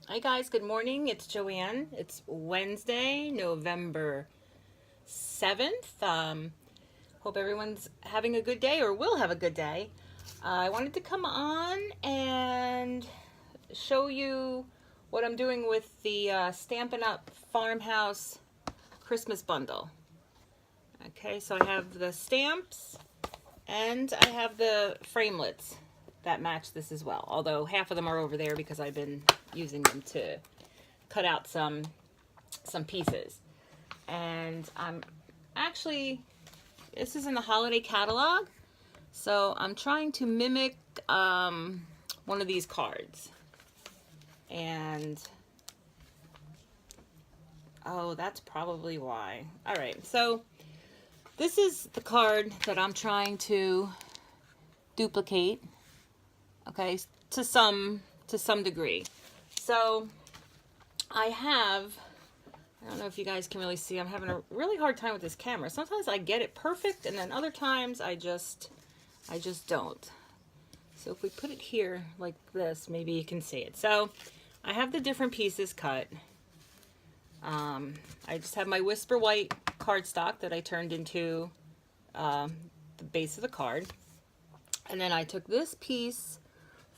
Hi guys, good morning. It's Joanne. It's Wednesday, November 7th. Hope everyone's having a good day or will have a good day. I wanted to come on and show you what I'm doing with the Stampin' Up Farmhouse Christmas bundle. Okay, so I have the stamps and I have the framelits that match this as well. Although half of them are over there because I've been using them to cut out some pieces. And I'm actually, this is in the holiday catalog, so I'm trying to mimic one of these cards. And oh, that's probably why. All right, so this is the card that I'm trying to duplicate, okay, to some degree. So I don't know if you guys can really see, I'm having a really hard time with this camera. Sometimes I get it perfect and then other times I just don't. So if we put it here like this, maybe you can see it. So I have the different pieces cut. I just have my Whisper White cardstock that I turned into the base of the card. And then I took this piece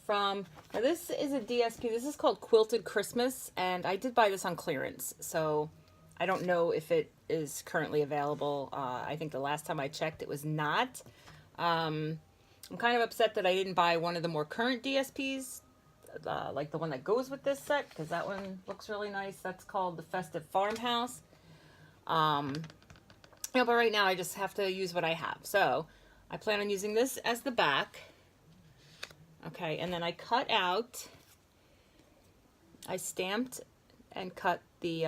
from, now this is a DSP, this is called Quilted Christmas, and I did buy this on clearance, so I don't know if it is currently available. I think the last time I checked it was not. I'm kind of upset that I didn't buy one of the more current DSPs, like the one that goes with this set, because that one looks really nice. That's called the Festive Farmhouse. But right now I just have to use what I have. So I plan on using this as the back. Okay, and then I cut out, I stamped and cut the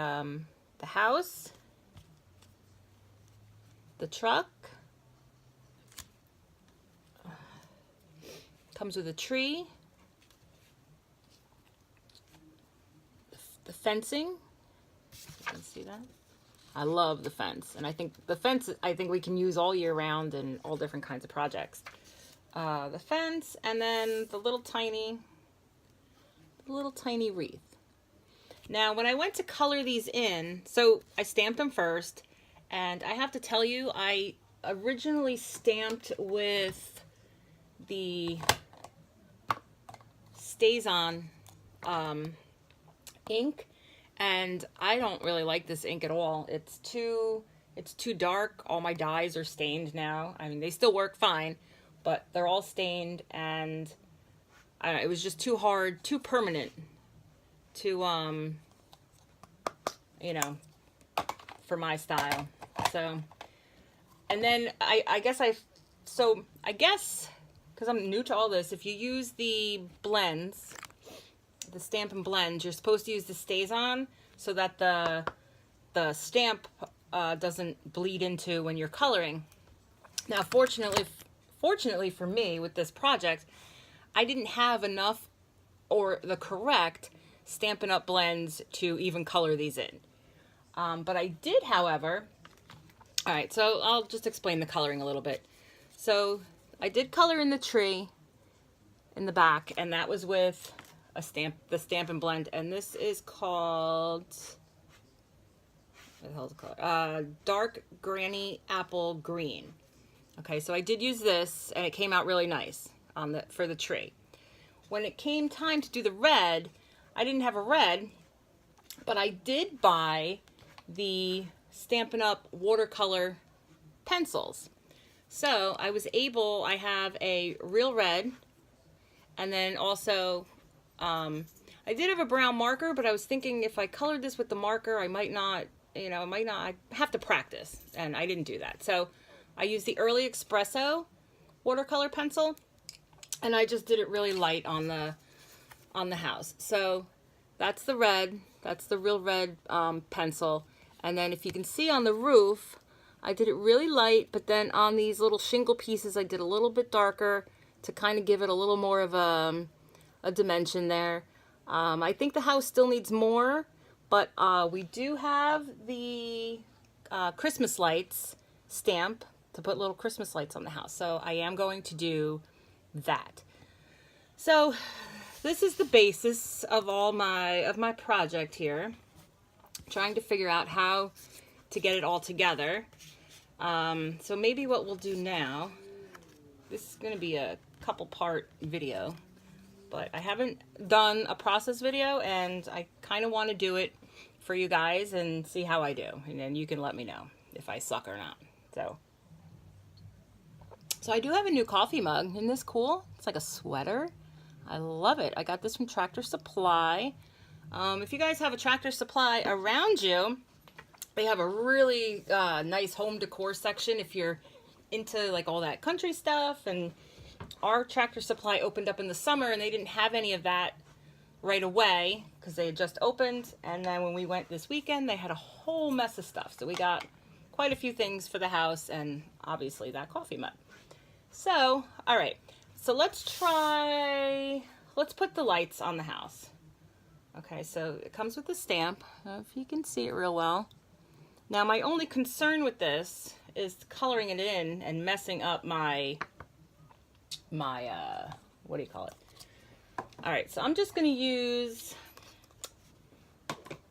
house, the truck, comes with a tree, the fencing, you can see that. I love the fence, and I think the fence, I think we can use all year round in all different kinds of projects. The fence, and then the little tiny wreath. Now, when I went to color these in, so I stamped them first, and I have to tell you, I originally stamped with the StazOn ink, and I don't really like this ink at all. It's too dark. All my dyes are stained now. I mean, they still work fine, but they're all stained, and I don't know, it was just too hard, too permanent to, you know, for my style. So, and then I guess, because I'm new to all this, if you use the blends, the Stampin' Blends, you're supposed to use the StazOn so that the stamp doesn't bleed into when you're coloring. Now, fortunately for me with this project, I didn't have enough or the correct Stampin' Up blends to even color these in. But I did, however, all right, so I'll just explain the coloring a little bit. So I did color in the tree in the back, and that was with the Stampin' Blend, and this is called, what the hell is it called? Dark Granny Apple Green. Okay, so I did use this, and it came out really nice for the tree. When it came time to do the red, I didn't have a red, but I did buy the Stampin' Up Watercolor pencils. So I have a real red, and then also, I did have a brown marker, but I was thinking if I colored this with the marker, I might not, I have to practice, and I didn't do that. So I used the Early Espresso watercolor pencil, and I just did it really light on the house. So that's the red, that's the real red pencil. And then if you can see on the roof, I did it really light, but then on these little shingle pieces, I did a little bit darker to kind of give it a little more of a dimension there. I think the house still needs more, but we do have the Christmas lights stamp to put little Christmas lights on the house. So I am going to do that. So This is the basis of all my project here. Trying to figure out how to get it all together. So maybe what we'll do now, this is going to be a couple part video, but I haven't done a process video, and I kind of want to do it for you guys and see how I do, and then you can let me know if I suck or not. So I do have a new coffee mug. Isn't this cool? It's like a sweater. I love it. I got this from Tractor Supply. If you guys have a Tractor Supply around you, they have a really nice home decor section if you're into like all that country stuff. And our Tractor Supply opened up in the summer, and they didn't have any of that right away because they had just opened. And then when we went this weekend, they had a whole mess of stuff. So we got quite a few things for the house, and obviously that coffee mug. So, all right. So let's put the lights on the house. Okay, so it comes with a stamp. I don't know if you can see it real well. Now, my only concern with this is coloring it in and messing up my what do you call it? All right, so I'm just going to use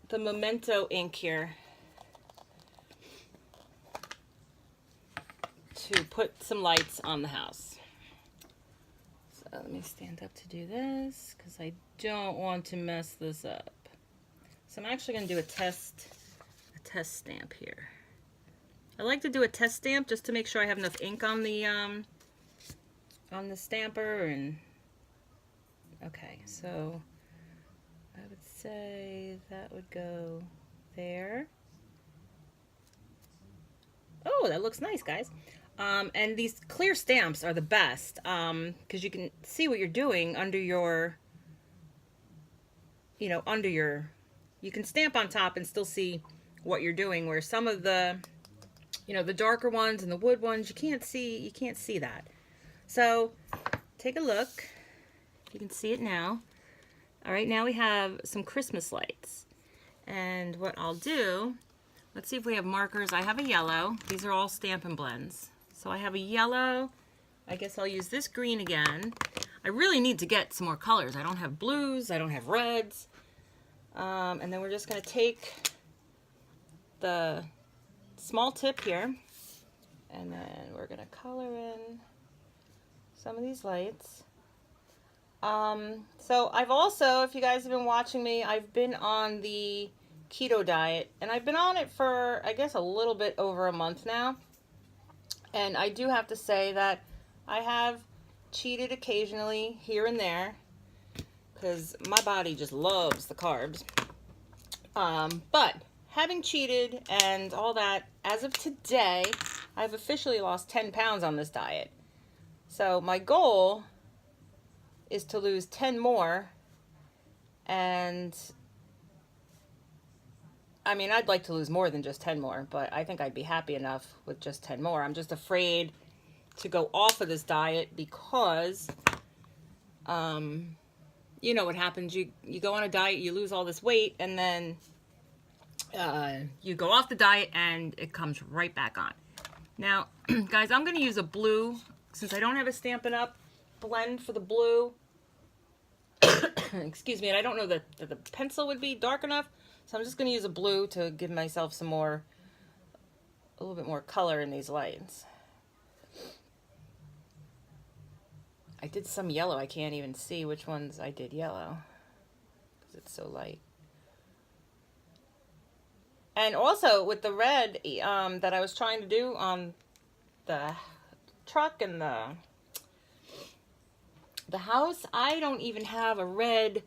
the Memento ink here to put some lights on the house. So let me stand up to do this because I don't want to mess this up. So I'm actually going to do a test stamp here. I like to do a test stamp just to make sure I have enough ink on the stamper. And okay, so I would say that would go there. Oh, that looks nice, guys. And these clear stamps are the best because you can see what you're doing under your, you can stamp on top and still see what you're doing, where some of the, the darker ones and the wood ones, you can't see that. So take a look. You can see it now. All right, now we have some Christmas lights. And what I'll do, let's see if we have markers. I have a yellow. These are all Stampin' Blends. So I have a yellow. I guess I'll use this green again. I really need to get some more colors. I don't have blues. I don't have reds. And then we're just going to take the small tip here, and then we're going to color in some of these lights. So I've also, if you guys have been watching me, I've been on the keto diet, and I've been on it for, I guess, a little bit over a month now. And I do have to say that I have cheated occasionally here and there because my body just loves the carbs. But having cheated and all that, as of today, I've officially lost 10 pounds on this diet. So my goal is to lose 10 more, and I mean, I'd like to lose more than just 10 more, but I think I'd be happy enough with just 10 more. I'm just afraid to go off of this diet because, you know what happens. You go on a diet, you lose all this weight, and then you go off the diet and it comes right back on. Now, guys, I'm going to use a blue, since I don't have a Stampin' Up blend for the blue. Excuse me, and I don't know that the pencil would be dark enough. So I'm just going to use a blue to give myself a little bit more color in these lights. I did some yellow. I can't even see which ones I did yellow because it's so light. And also with the red that I was trying to do on the truck and the house, I don't even have a red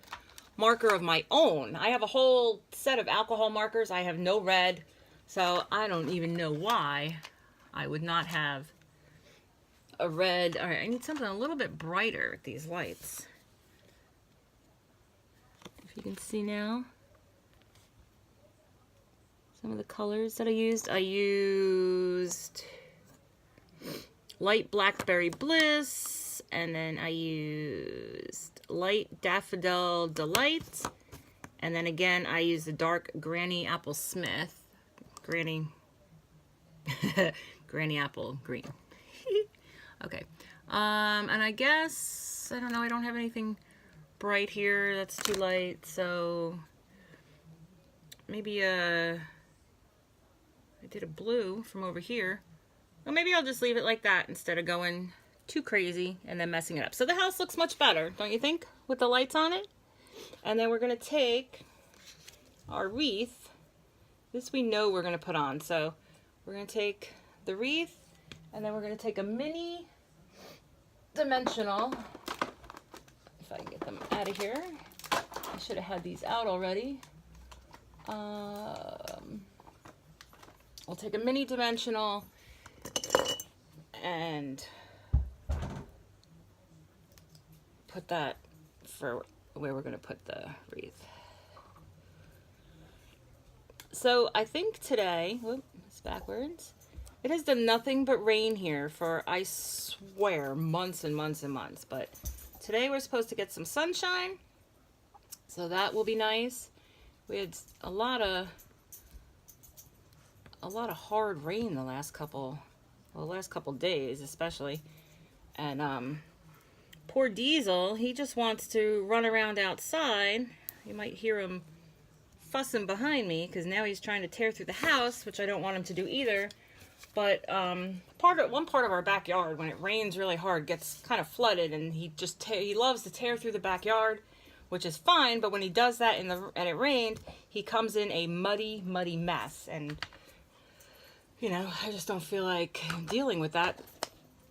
marker of my own. I have a whole set of alcohol markers. I have no red, so I don't even know why I would not have a red. All right, I need something a little bit brighter with these lights. If you can see now, some of the colors that I used light Blackberry Bliss, and then I used light Daffodil Delight, and then again I used the dark Granny Apple Smith, Granny Apple Green. Okay, and I guess, I don't know, I don't have anything bright here. That's too light. So maybe I did a blue from over here. Well, maybe I'll just leave it like that instead of going too crazy and then messing it up. So the house looks much better, don't you think, with the lights on it? And then we're going to take our wreath. This we know we're going to put on. So we're going to take the wreath, and then we're going to take a mini dimensional. If I can get them out of here. I should have had these out already. We'll take a mini dimensional and put that for where we're going to put the wreath. So I think today, whoop, it's backwards. It has done nothing but rain here for, I swear, months and months and months. But today we're supposed to get some sunshine, so that will be nice. We had a lot of hard rain the last couple days, especially. And poor Diesel, he just wants to run around outside. You might hear him fussing behind me because now he's trying to tear through the house, which I don't want him to do either. But one part of our backyard, when it rains really hard, gets kind of flooded, and he loves to tear through the backyard, which is fine. But when he does that and it rained, he comes in a muddy mess, and you know, I just don't feel like dealing with that.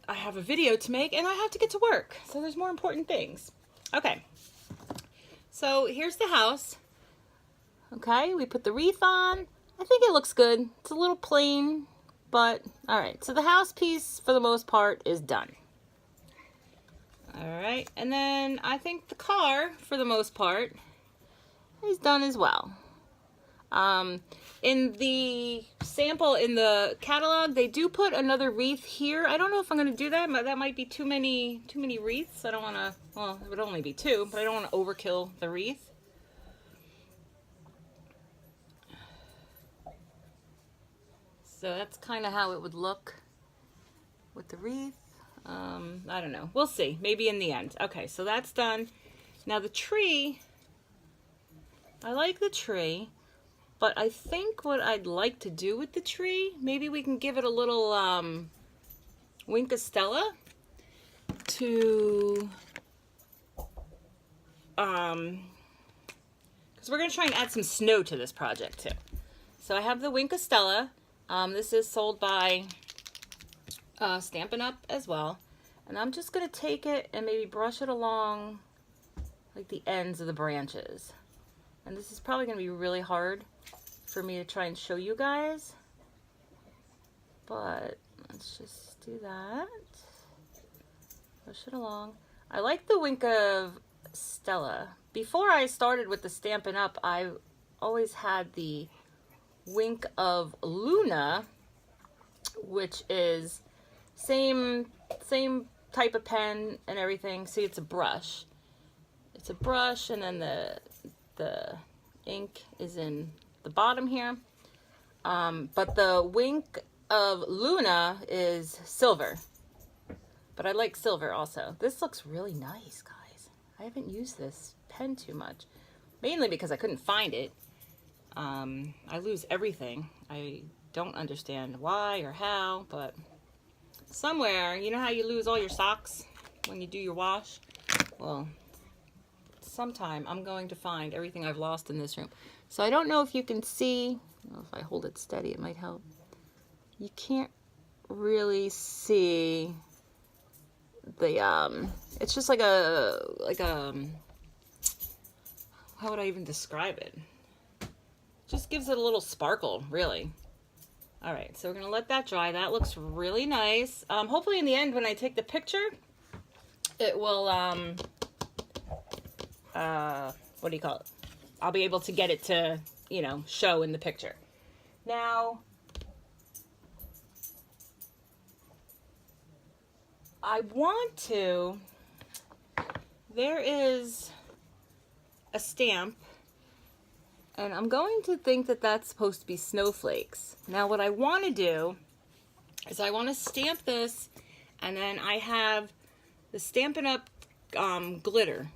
I have a video to make, and I have to get to work, so there's more important things. Okay, so here's the house. Okay, we put the wreath on. I think it looks good. It's a little plain, but all right. So the house piece, for the most part, is done. All right, and then I think the car, for the most part, is done as well. In the sample, in the catalog, they do put another wreath here. I don't know if I'm going to do that. That might be too many wreaths. I don't want to, well, it would only be 2, but I don't want to overkill the wreath. So that's kind of how it would look with the wreath. I don't know. We'll see. Maybe in the end. Okay, so that's done. Now the tree, I like the tree, but I think what I'd like to do with the tree, maybe we can give it a little wink of Stella to, because we're going to try and add some snow to this project too. So I have the wink of Stella. This is sold by Stampin' Up as well. And I'm just going to take it and maybe brush it along like the ends of the branches. And this is probably going to be really hard for me to try and show you guys. But let's just do that. Push it along. I like the wink of Stella. Before I started with the Stampin' Up, I always had the wink of Luna, which is same type of pen and everything. See, it's a brush. It's a brush, and then the ink is in the bottom here. But the wink of Luna is silver. But I like silver also. This looks really nice, guys. I haven't used this pen too much, mainly because I couldn't find it. I lose everything. I don't understand why or how, but somewhere, you know how you lose all your socks when you do your wash? Well, sometime I'm going to find everything I've lost in this room. So I don't know if you can see, well, if I hold it steady, it might help. You can't really see the, it's just like a, how would I even describe it? Just gives it a little sparkle, really. All right, so we're gonna let that dry. That looks really nice. Hopefully in the end, when I take the picture, it will, what do you call it? I'll be able to get it to, you know, show in the picture. Now, I want to, there is a stamp, and I'm going to think that that's supposed to be snowflakes. Now what I want to do is I want to stamp this, and then I have the Stampin' Up glitter.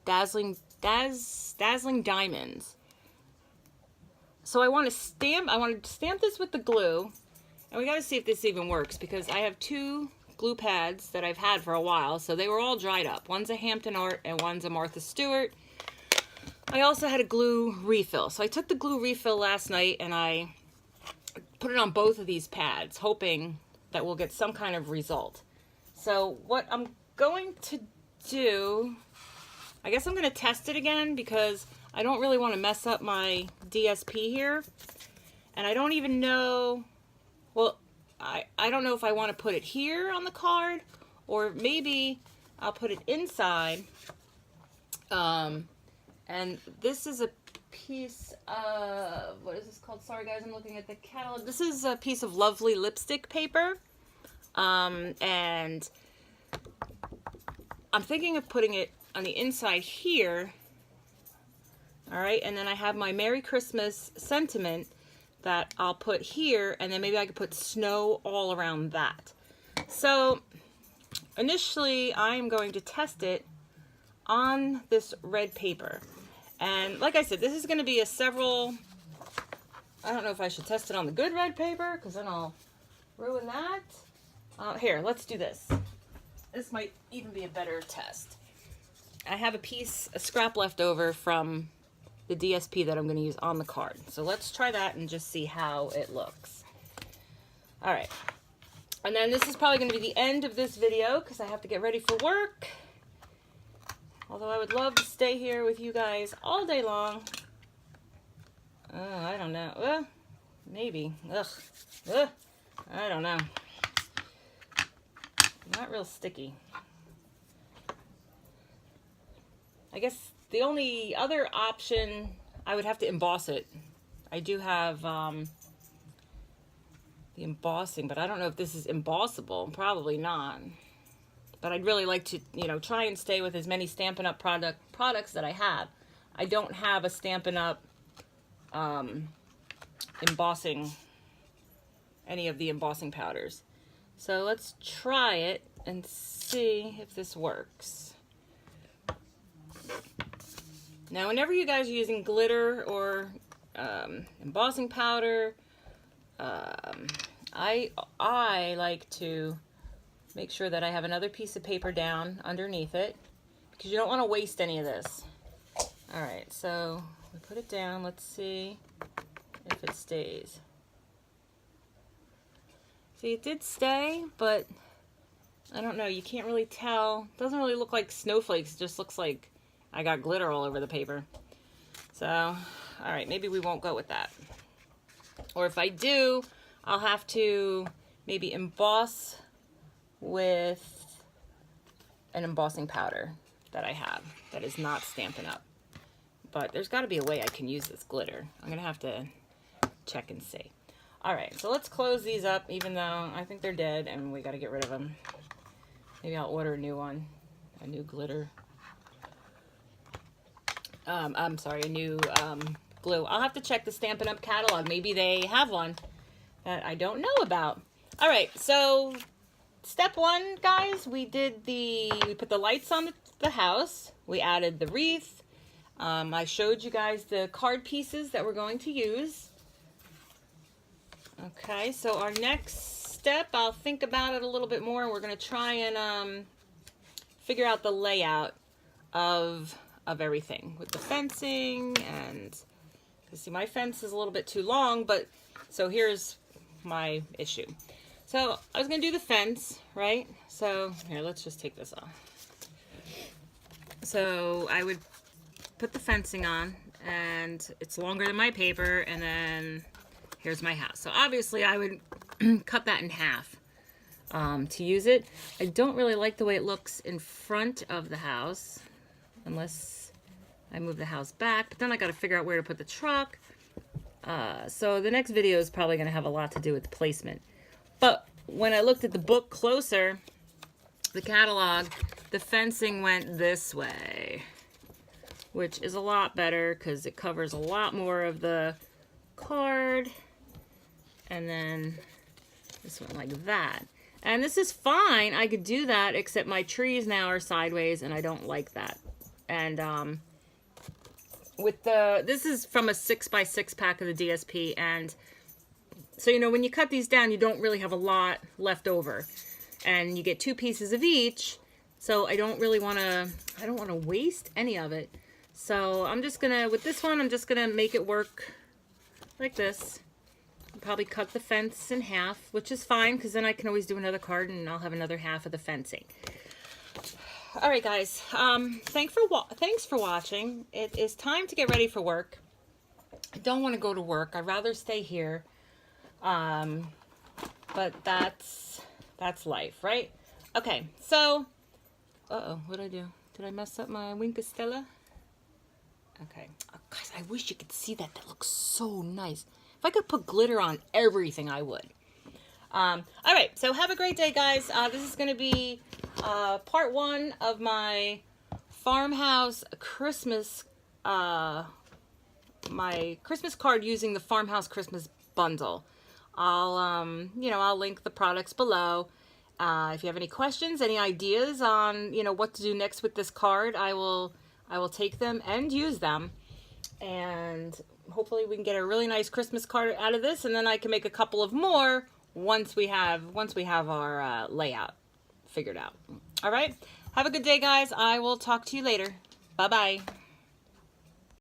Dazzling Diamonds. So I want to stamp this with the glue, and we got to see if this even works, because I have 2 glue pads that I've had for a while, so they were all dried up. One's a Hampton Art and one's a Martha Stewart. I also had a glue refill. So I took the glue refill last night and I put it on both of these pads, hoping that we'll get some kind of result. So what I'm going to do, I guess I'm going to test it again, because I don't really want to mess up my DSP here. And I don't even know, well, I don't know if I want to put it here on the card, or maybe I'll put it inside. And this is a piece of, what is this called? Sorry guys, I'm looking at the catalog. This is a piece of lovely lipstick paper. And I'm thinking of putting it on the inside here. All right, and then I have my Merry Christmas sentiment that I'll put here, and then maybe I could put snow all around that. So initially I'm going to test it on this red paper. And like I said, this is going to be a several, I don't know if I should test it on the good red paper, because then I'll ruin that. Here, let's do this. This might even be a better test. I have a scrap left over from the DSP that I'm going to use on the card. So let's try that and just see how it looks. All right. And then this is probably going to be the end of this video, because I have to get ready for work. Although I would love to stay here with you guys all day long. Oh, I don't know. Well, maybe. Ugh. I don't know. Not real sticky. I guess the only other option, I would have to emboss it. I do have the embossing, but I don't know if this is embossable. Probably not. But I'd really like to, you know, try and stay with as many Stampin' Up products that I have. I don't have a Stampin' Up embossing, any of the embossing powders. So let's try it and see if this works. Now, whenever you guys are using glitter or embossing powder, I like to make sure that I have another piece of paper down underneath it, because you don't want to waste any of this. All right, so we put it down. Let's see if it stays. See, it did stay, but I don't know. You can't really tell. It doesn't really look like snowflakes. It just looks like I got glitter all over the paper. So, all right, maybe we won't go with that. Or if I do, I'll have to maybe emboss with an embossing powder that I have that is not Stampin' Up. But there's got to be a way I can use this glitter. I'm going to have to check and see. All right, so let's close these up, even though I think they're dead and we got to get rid of them. Maybe I'll order a new one, a new glitter. I'm sorry, a new glue. I'll have to check the Stampin' Up catalog. Maybe they have one that I don't know about. All right, so step one, guys, we put the lights on the house. We added the wreath. I showed you guys the card pieces that we're going to use. Okay, so our next step, I'll think about it a little bit more, and we're going to try and figure out the layout of everything with the fencing. And see, my fence is a little bit too long, but so here's my issue. So I was going to do the fence, right? So here, let's just take this off. So I would put the fencing on, and it's longer than my paper, and then here's my house. So obviously I would cut that in half to use it. I don't really like the way it looks in front of the house unless I move the house back, but then I got to figure out where to put the truck. So the next video is probably going to have a lot to do with the placement. But when I looked at the book closer, the catalog, the fencing went this way, which is a lot better because it covers a lot more of the card. And then this went like that. And this is fine. I could do that, except my trees now are sideways, and I don't like that. And with this is from a 6x6 pack of the DSP, and so, you know, when you cut these down, you don't really have a lot left over, and you get 2 pieces of each. So I don't want to waste any of it. So I'm just gonna, with this one, I'm just gonna make it work like this. I'll probably cut the fence in half, which is fine, because then I can always do another card and I'll have another half of the fencing. All right, guys. Thanks for watching. It is time to get ready for work. I don't want to go to work. I'd rather stay here. But that's life, right? Okay, so, what'd I do? Did I mess up my wink of Stella? Okay. Oh, guys, I wish you could see that. That looks so nice. If I could put glitter on everything, I would. All right, so have a great day, guys. This is going to be part 1 of my farmhouse Christmas, my Christmas card using the farmhouse Christmas bundle. I'll link the products below. If you have any questions, any ideas on, what to do next with this card, I will take them and use them. And hopefully we can get a really nice Christmas card out of this, and then I can make a couple of more once we have our layout figured out. All right. Have a good day, guys. I will talk to you later. Bye-bye.